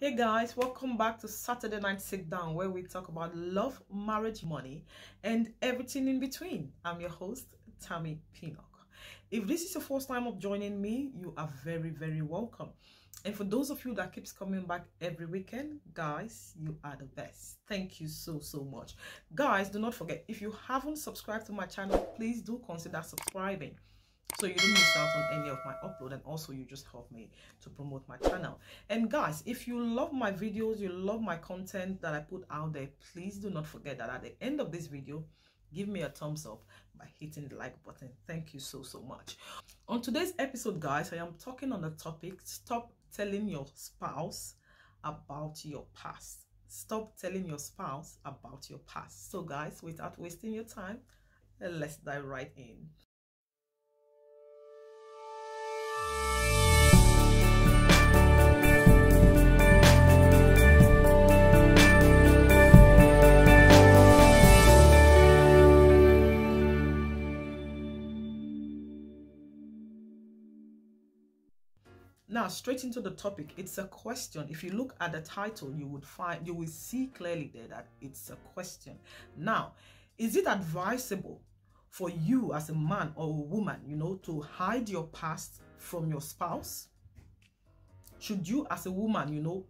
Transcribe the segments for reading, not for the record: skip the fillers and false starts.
Hey guys, welcome back to Saturday Night Sit Down, where we talk about love, marriage, money, and everything in between. I'm your host, Tammy Pinnock. If this is your first time of joining me, you are very, very welcome. And for those of you that keeps coming back every weekend, guys, you are the best. Thank you so much. Guys, do not forget, if you haven't subscribed to my channel, please do consider subscribing, so you don't miss out on any of my upload, and also you just help me to promote my channel. And guys, if you love my videos, you love my content that I put out there, please do not forget that at the end of this video, give me a thumbs up by hitting the like button. Thank you so much. On today's episode, guys, I am talking on the topic: stop telling your spouse about your past. Stop telling your spouse about your past. So guys, without wasting your time, let's dive right in. Now, straight into the topic. It's a question. If you look at the title, you will see clearly there that it's a question. Now, is it advisable for you as a man or a woman, to hide your past from your spouse? Should you as a woman,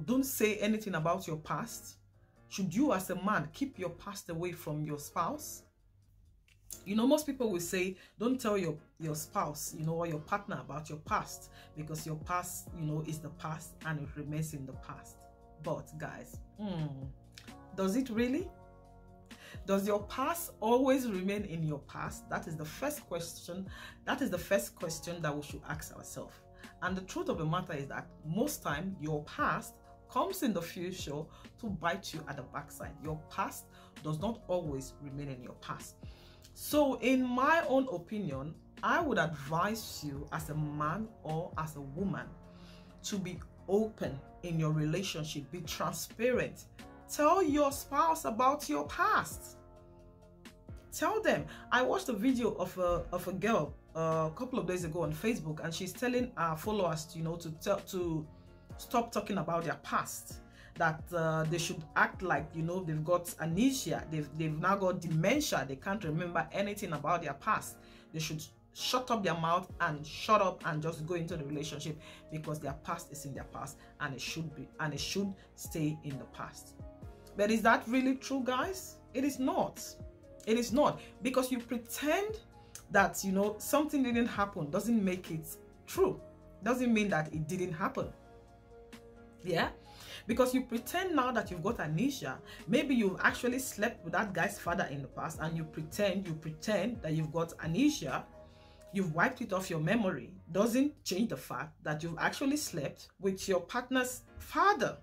don't say anything about your past? Should you as a man keep your past away from your spouse? Most people will say, don't tell your spouse, or your partner about your past, because your past, is the past and it remains in the past. But guys, does it really? Does your past always remain in your past? That is the first question. That is the first question that we should ask ourselves. And the truth of the matter is that most time your past comes in the future to bite you at the backside. Your past does not always remain in your past. So in my own opinion, I would advise you as a man or as a woman to be open in your relationship. Be transparent. Tell your spouse about your past. Tell them. I watched a video of a girl a couple of days ago on Facebook, and she's telling our followers, to stop talking about their past. That they should act like, they've got amnesia, they've now got dementia, they can't remember anything about their past. They should shut up their mouth and shut up and just go into the relationship, because their past is in their past and it should stay in the past. But is that really true, guys? It is not. It is not. Because you pretend that something didn't happen doesn't make it true. Doesn't mean that it didn't happen. Yeah, because you pretend now that you've got amnesia. Maybe you've actually slept with that guy's father in the past, and you pretend that you've got amnesia. You've wiped it off your memory. Doesn't change the fact that you've actually slept with your partner's father.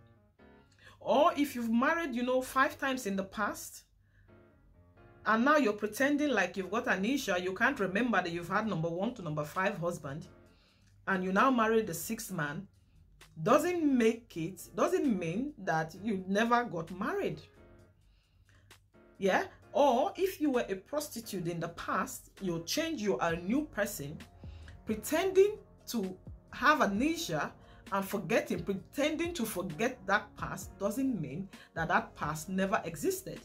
Or if you've married, 5 times in the past, and now you're pretending like you've got amnesia, you can't remember that you've had number 1 to number 5 husband, and you now married the 6th man, doesn't mean that you never got married. Yeah. Or if you were a prostitute in the past, you change, you are a new person, pretending to have amnesia and pretending to forget that past doesn't mean that that past never existed.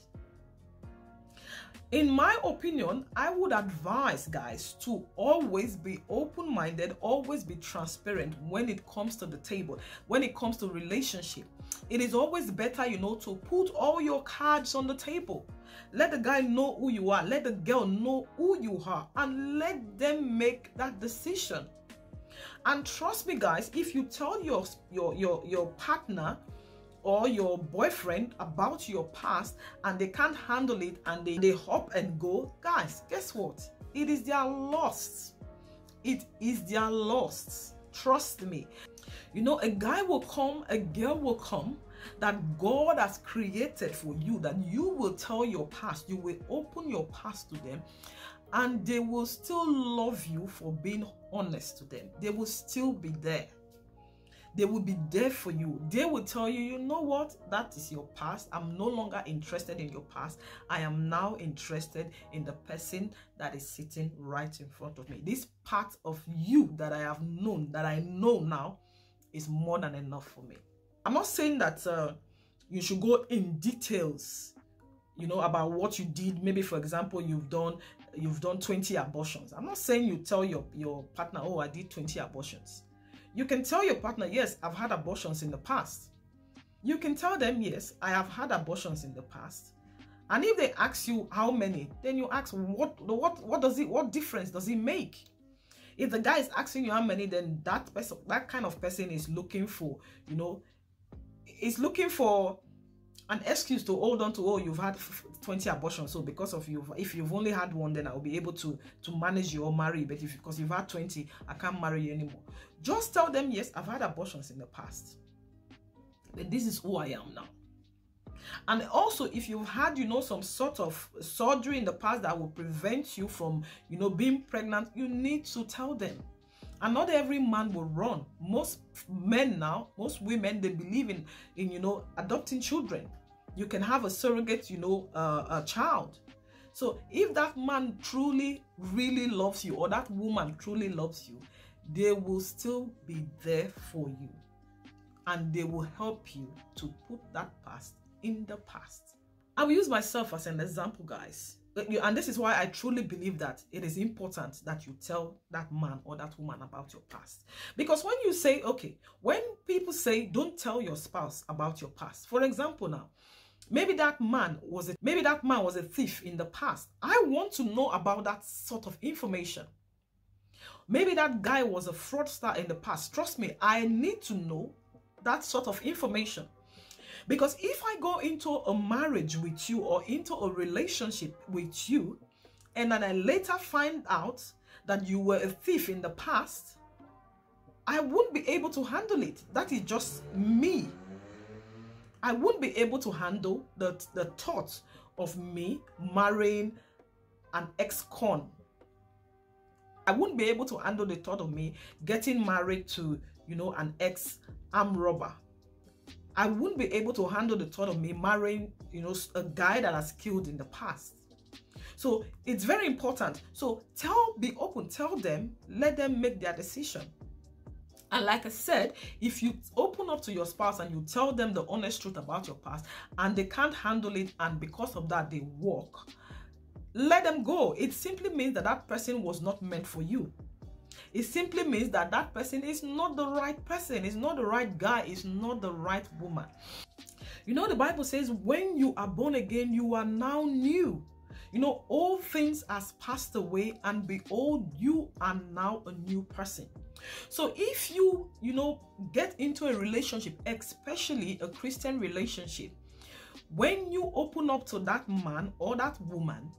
In my opinion, I would advise guys to always be open-minded, always be transparent when it comes to the table, when it comes to relationship. It is always better, to put all your cards on the table. Let the guy know who you are, let the girl know who you are, and let them make that decision. And trust me, guys, if you tell your partner or your boyfriend about your past and they can't handle it and they hop and go, guys, guess what? It is their loss. It is their loss. Trust me. A guy will come, a girl will come that God has created for you, that you will tell your past, you will open your past to them, and they will still love you for being honest to them. They will still be there. They will be there for you. They will tell you, you know what? That is your past. I'm no longer interested in your past. I am now interested in the person that is sitting right in front of me. This part of you that I have known, that I know now, is more than enough for me. I'm not saying that you should go in details, you know, about what you did. Maybe, for example, you've done 20 abortions. I'm not saying you tell your partner, oh, I did 20 abortions. You can tell your partner, yes, I've had abortions in the past. You can tell them, yes, I have had abortions in the past. And if they ask you how many, then you ask, what difference does it make? If the guy is asking you how many, then that person, that kind of person is looking for, you know, is looking for an excuse to hold on to, oh, you've had 20 abortions, so because of you, if you've only had one, then I'll be able to manage you or marry you. But because you've had 20, I can't marry you anymore. Just tell them, yes, I've had abortions in the past, but this is who I am now. And also, if you've had, you know, some sort of surgery in the past that will prevent you from, you know, being pregnant, you need to tell them. And not every man will run. Most men now, most women, they believe in you know, adopting children. You can have a surrogate, you know, a child. So if that man truly, really loves you, or that woman truly loves you, they will still be there for you. And they will help you to put that past in the past. I will use myself as an example, guys. And this is why I truly believe that it is important that you tell that man or that woman about your past. Because when you say, okay, when people say don't tell your spouse about your past, for example now, maybe that man was a thief in the past. I want to know about that sort of information. Maybe that guy was a fraudster in the past. Trust me, I need to know that sort of information. Because if I go into a marriage with you or into a relationship with you, and then I later find out that you were a thief in the past, I won't be able to handle it. That is just me. I won't be able to handle the thought of me marrying an ex-con. I wouldn't be able to handle the thought of me getting married to, you know, an ex-armed robber. I wouldn't be able to handle the thought of me marrying, you know, a guy that has killed in the past. So it's very important. So be open, tell them, let them make their decision. And like I said, if you open up to your spouse and you tell them the honest truth about your past and they can't handle it, and because of that they walk, let them go. It simply means that that person was not meant for you. It simply means that that person is not the right person, is not the right guy, is not the right woman. You know, the Bible says when you are born again, you are now new. You know, all things has passed away, and behold, you are now a new person. So if you know, get into a relationship, especially a Christian relationship, when you open up to that man or that woman,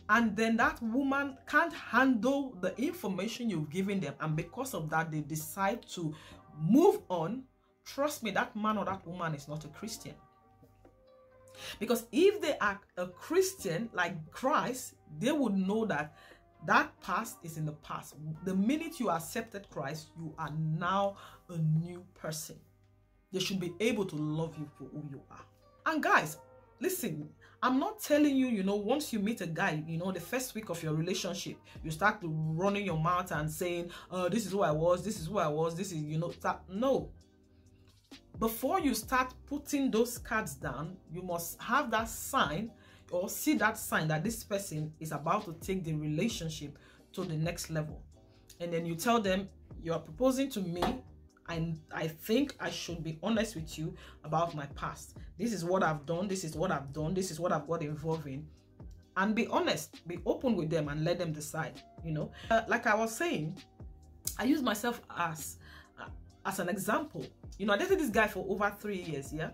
and then that woman can't handle the information you've given them, and because of that they decide to move on, trust me, that man or that woman is not a Christian. Because if they are a Christian like Christ, they would know that that past is in the past. The minute you accepted Christ, you are now a new person. They should be able to love you for who you are. And guys, listen, I'm not telling you, you know, once you meet a guy, you know, the first week of your relationship, you start running your mouth and saying, this is who I was, this is who I was, this is, you know, that. No. Before you start putting those cards down, you must have that sign, or see that sign that this person is about to take the relationship to the next level. And then you tell them, you are proposing to me, and I think I should be honest with you about my past. This is what I've done. This is what I've done. This is what I've got involved in. And be honest, be open with them and let them decide, you know. Like I was saying, I use myself as an example. You know, I dated this guy for over 3 years, yeah.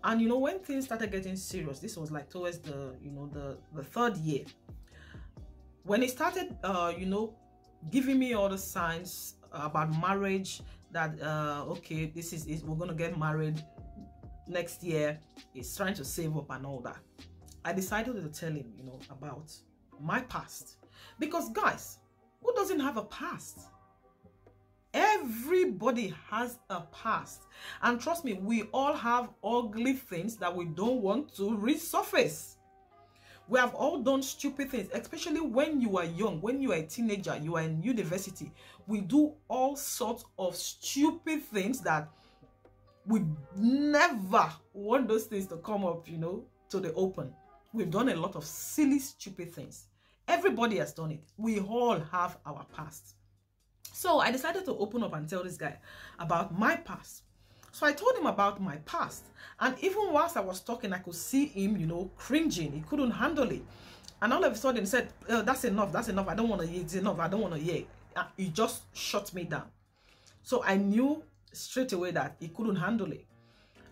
And, you know, when things started getting serious, this was like towards the, you know, the third year. When he started, you know, giving me all the signs about marriage, that okay, this is we're gonna get married next year, he's trying to save up and all that, I decided to tell him, you know, about my past. Because guys, who doesn't have a past? Everybody has a past, and trust me, we all have ugly things that we don't want to resurface. We have all done stupid things, especially when you are young, when you are a teenager, you are in university. We do all sorts of stupid things that We never want those things to come up, you know, to the open. We've done a lot of silly, stupid things. Everybody has done it. We all have our past. So I decided to open up and tell this guy about my past. So I told him about my past. And even whilst I was talking, I could see him, you know, cringing. He couldn't handle it. And all of a sudden he said, oh, that's enough. That's enough. I don't want to hear. It's enough. I don't want to hear. He just shut me down. So I knew straight away that he couldn't handle it.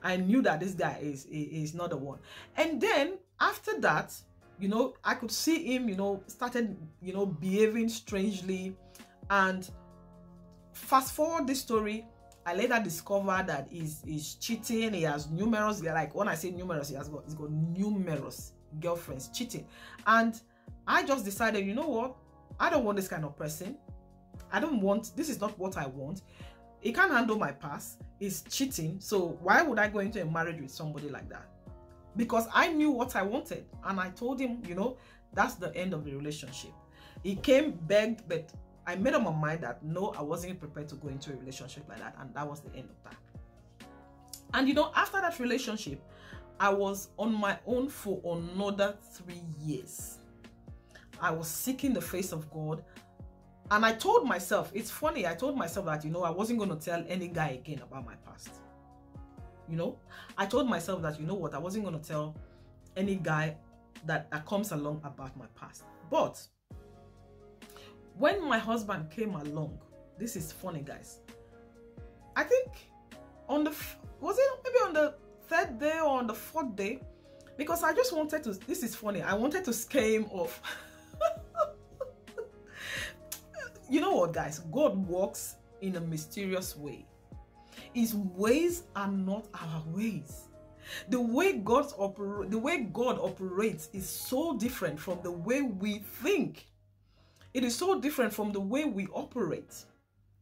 I knew that this guy is not the one. And then after that, you know, I could see him, you know, started, you know, behaving strangely. And fast forward this story, I later discovered that he's cheating. He has numerous, like when I say numerous, he's got numerous girlfriends cheating. And I just decided, you know what? I don't want this kind of person. I don't want, this is not what I want. He can't handle my past. He's cheating. So why would I go into a marriage with somebody like that? Because I knew what I wanted. And I told him, you know, that's the end of the relationship. He came, begged, but I made up my mind that no, I wasn't prepared to go into a relationship like that. And that was the end of that. And you know, after that relationship, I was on my own for another 3 years. I was seeking the face of God. And I told myself, it's funny, I told myself that, you know, I wasn't going to tell any guy again about my past. You know, I told myself that, you know what, I wasn't going to tell any guy that comes along about my past. But when my husband came along, this is funny, guys. I think on the, was it maybe on the 3rd day or on the 4th day? Because I just wanted to, this is funny, I wanted to scare him off. You know what, guys? God works in a mysterious way. His ways are not our ways. The way God operates is so different from the way we think. It is so different from the way we operate.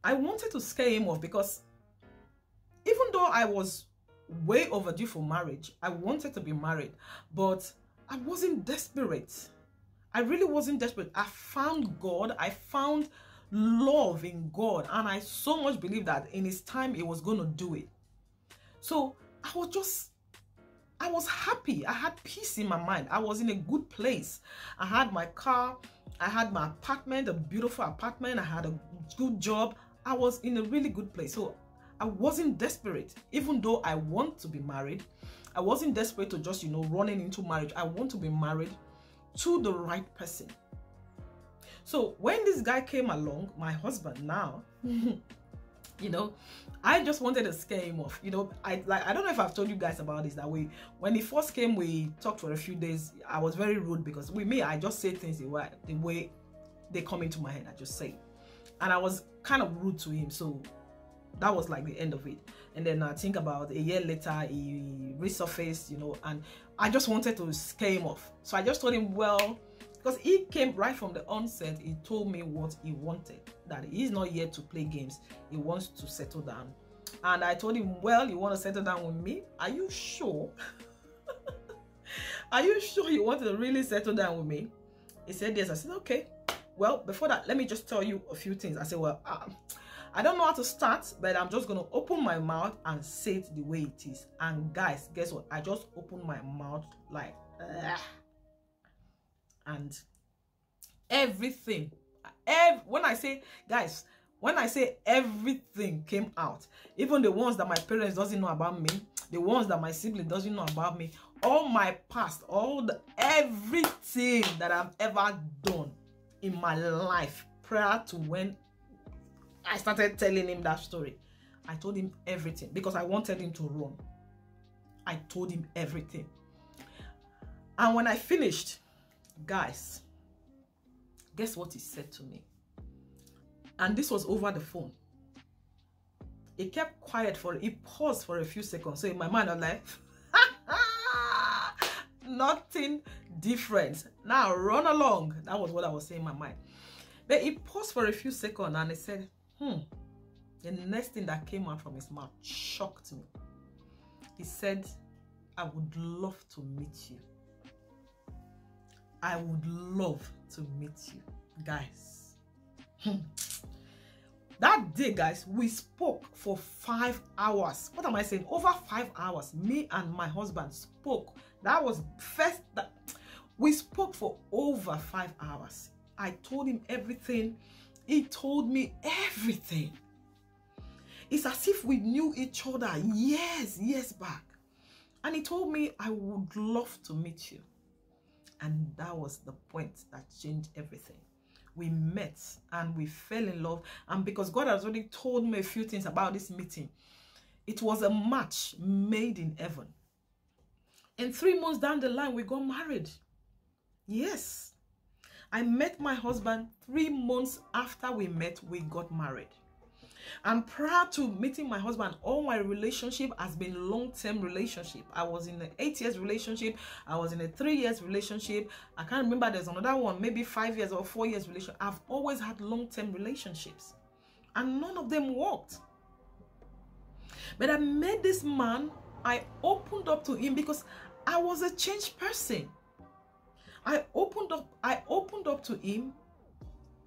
I wanted to scare him off because even though I was way overdue for marriage, I wanted to be married, but I wasn't desperate. I really wasn't desperate. I found God. I found love in God, and I so much believe that in his time he was going to do it. So I was happy. I had peace in my mind. I was in a good place. I had my car, I had my apartment, a beautiful apartment, I had a good job. I was in a really good place. So I wasn't desperate. Even though I want to be married, I wasn't desperate to just, you know, running into marriage. I want to be married to the right person. So when this guy came along, my husband now, you know, I just wanted to scare him off. You know, I don't know if I've told you guys about this, that way when he first came, we talked for a few days. I was very rude because with me, I just say things the way they come into my head. I just say, and I was kind of rude to him. So that was like the end of it. And then I think about a year later, he resurfaced, you know, and I just wanted to scare him off. So I just told him, well, because he came right from the onset, he told me what he wanted, that he's not here to play games. He wants to settle down. And I told him, well, you want to settle down with me? Are you sure? Are you sure you want to really settle down with me? He said yes. I said, okay. Well, before that, let me just tell you a few things. I said, well, I don't know how to start, but I'm just going to open my mouth and say it the way it is. And guys, guess what? I just opened my mouth like, and everything, when I say, guys, when I say everything came out, even the ones that my parents doesn't know about me, the ones that my sibling doesn't know about me, all my past, everything that I've ever done in my life prior to when I started telling him that story, I told him everything because I wanted him to run. I told him everything. And when I finished, guys, guess what he said to me? And this was over the phone. He kept quiet he paused for a few seconds. So in my mind, I'm like, nothing different. Now run along. That was what I was saying in my mind. But he paused for a few seconds and he said, the next thing that came out from his mouth shocked me. He said, I would love to meet you. I would love to meet you. Guys, That day, guys, we spoke for 5 hours. What am I saying? Over 5 hours. Me and my husband spoke. That was first. We spoke for over 5 hours. I told him everything. He told me everything. It's as if we knew each other years back. And he told me, I would love to meet you. And that was the point that changed everything. We met and we fell in love. And because God has already told me a few things about this meeting, it was a match made in heaven. And 3 months down the line, we got married. Yes. I met my husband 3 months after we met, we got married. And prior to meeting my husband, all my relationship has been long-term relationship. I was in an 8 years relationship. I was in a 3 years relationship. I can't remember, there's another one, maybe 5 years or 4 years relationship. I've always had long-term relationships. And none of them worked. But I met this man. I opened up to him because I was a changed person. I opened up to him.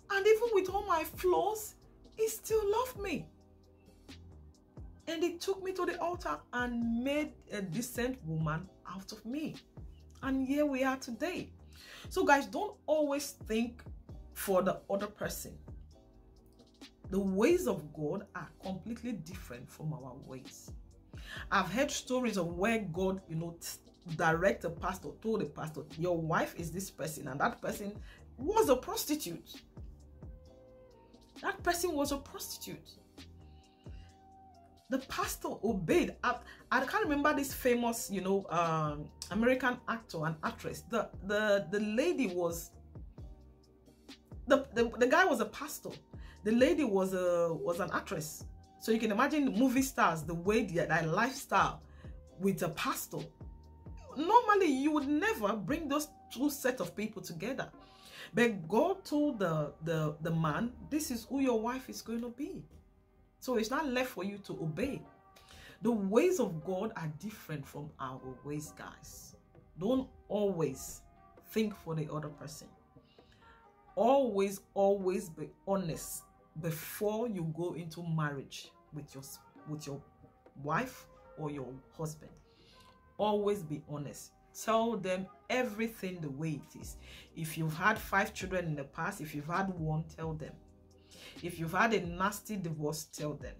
And even with all my flaws, he still loved me. And he took me to the altar and made a decent woman out of me. And here we are today. So guys, don't always think for the other person. The ways of God are completely different from our ways. I've heard stories of where God, direct a pastor, told the pastor, your wife is this person, and that person was a prostitute. That person was a prostitute. The pastor obeyed. I can't remember this famous, American actor and actress. The lady was, the guy was a pastor. The lady was an actress. So you can imagine the movie stars, the way their lifestyle with a pastor. Normally, you would never bring those two sets of people together. But God told the man, this is who your wife is going to be. So it's not left for you to obey. The ways of God are different from our ways, guys. Don't always think for the other person. Always be honest before you go into marriage with your wife or your husband. Always be honest. Tell them everything the way it is. If you've had 5 children in the past, if you've had 1, tell them. If you've had a nasty divorce, tell them.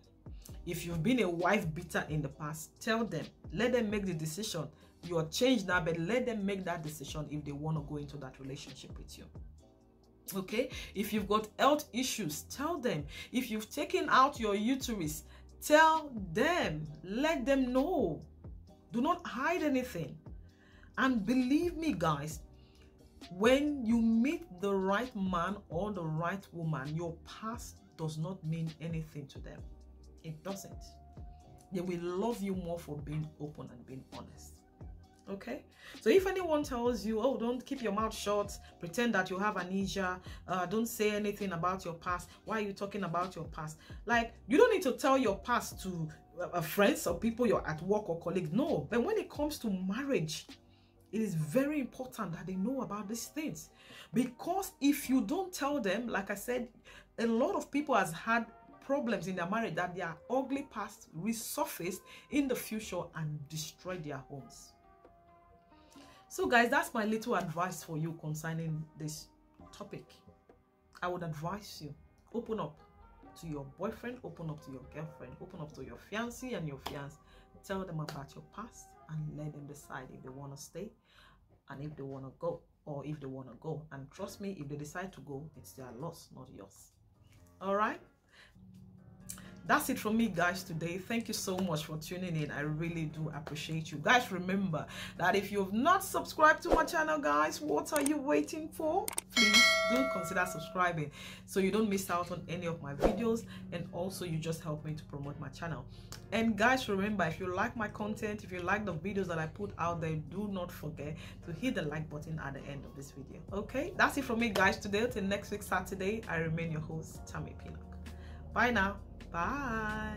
If you've been a wife beater in the past, tell them. Let them make the decision. You're changed now, but let them make that decision if they want to go into that relationship with you. Okay? If you've got health issues, tell them. If you've taken out your uterus, tell them. Let them know. Do not hide anything. And believe me, guys, when you meet the right man or the right woman, your past does not mean anything to them. It doesn't. They will love you more for being open and being honest. Okay? So if anyone tells you, oh, don't keep your mouth shut, pretend that you have amnesia, don't say anything about your past, why are you talking about your past? Like, you don't need to tell your past to friends or people you're at work or colleagues. No. But when it comes to marriage, it is very important that they know about these things. Because if you don't tell them, like I said, a lot of people has had problems in their marriage that their ugly past resurfaced in the future and destroyed their homes. So guys, that's my little advice for you concerning this topic. I would advise you, open up to your boyfriend, open up to your girlfriend, open up to your fiancé and your fiancé. Tell them about your past and let them decide if they want to stay and if they want to go, or if they want to go. And trust me, if they decide to go, it's their loss, not yours. All right? That's it from me, guys, today. Thank you so much for tuning in. I really do appreciate you. Guys, remember that if you've not subscribed to my channel, guys, what are you waiting for? Please do consider subscribing so you don't miss out on any of my videos, and also you just help me to promote my channel. And guys, remember, if you like my content, if you like the videos that I put out there, do not forget to hit the like button at the end of this video. Okay, that's it from me, guys, today. Till next week, Saturday, I remain your host, Tammy Pinnock. Bye now. Bye.